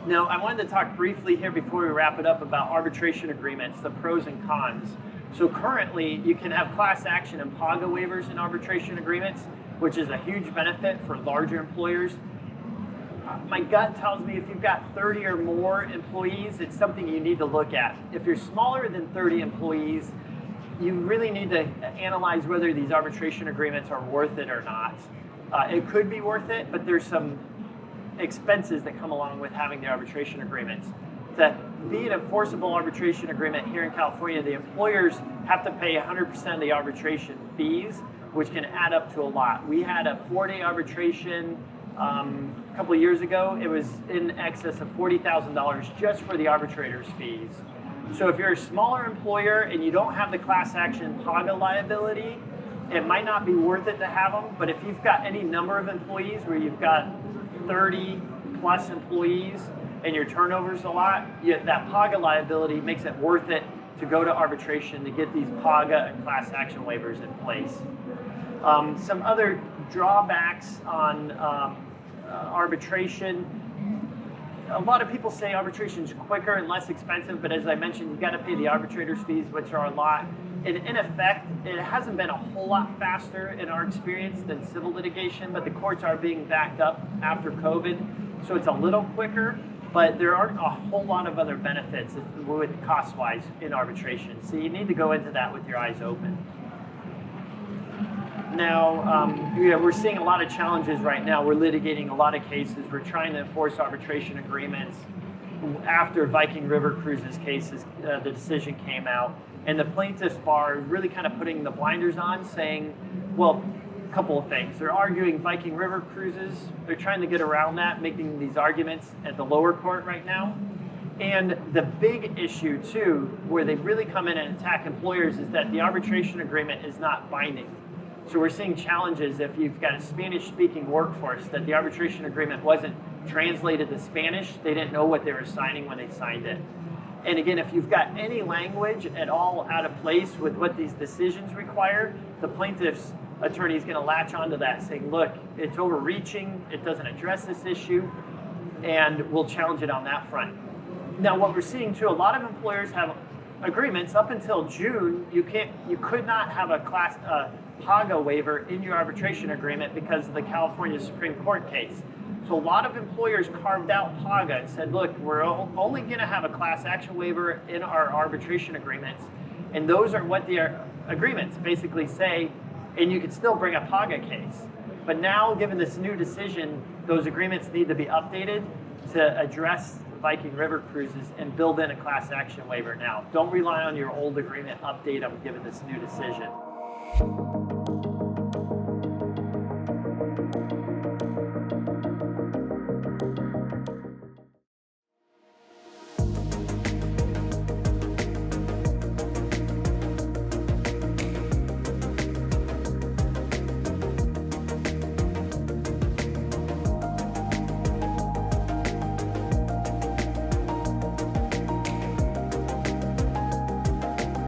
Now, I wanted to talk briefly here before we wrap it up about arbitration agreements, the pros and cons. So currently, you can have class action and PAGA waivers in arbitration agreements, which is a huge benefit for larger employers. My gut tells me if you've got 30 or more employees, it's something you need to look at. If you're smaller than 30 employees, you really need to analyze whether these arbitration agreements are worth it or not. It could be worth it, but there's some expenses that come along with having the arbitration agreements. To be an enforceable arbitration agreement here in California, the employers have to pay 100% of the arbitration fees, which can add up to a lot. We had a 4-day arbitration a couple of years ago. It was in excess of $40,000 just for the arbitrator's fees. So if you're a smaller employer and you don't have the class action PAGA liability, it might not be worth it to have them. But if you've got any number of employees where you've got 30 plus employees and your turnover's a lot, that PAGA liability makes it worth it to go to arbitration to get these PAGA and class action waivers in place. Some other drawbacks on arbitration. A lot of people say arbitration is quicker and less expensive, but as I mentioned, you've got to pay the arbitrator's fees, which are a lot. And in effect, it hasn't been a whole lot faster in our experience than civil litigation, but the courts are being backed up after COVID, so it's a little quicker, but there aren't a whole lot of other benefits with cost-wise in arbitration. So you need to go into that with your eyes open. Now, we're seeing a lot of challenges right now. We're litigating a lot of cases. We're trying to enforce arbitration agreements. After Viking River Cruises cases, the decision came out, and the plaintiffs bar is really kind of putting the blinders on, saying, well, a couple of things. They're arguing Viking River Cruises. They're trying to get around that, making these arguments at the lower court right now. And the big issue, too, where they really come in and attack employers is that the arbitration agreement is not binding. So we're seeing challenges if you've got a Spanish-speaking workforce that the arbitration agreement wasn't translated to Spanish. They didn't know what they were signing when they signed it. And again, if you've got any language at all out of place with what these decisions require, the plaintiff's attorney is going to latch onto that, saying, look, it's overreaching, it doesn't address this issue, and we'll challenge it on that front. Now, what we're seeing, too, a lot of employers have agreements. Up until June, you could not have a PAGA waiver in your arbitration agreement because of the California Supreme Court case. So a lot of employers carved out PAGA and said, look, we're only going to have a class action waiver in our arbitration agreements. And those are what the agreements basically say, and you could still bring a PAGA case. But now, given this new decision, those agreements need to be updated to address Viking River Cruises and build in a class action waiver now. Don't rely on your old agreement, update them given this new decision.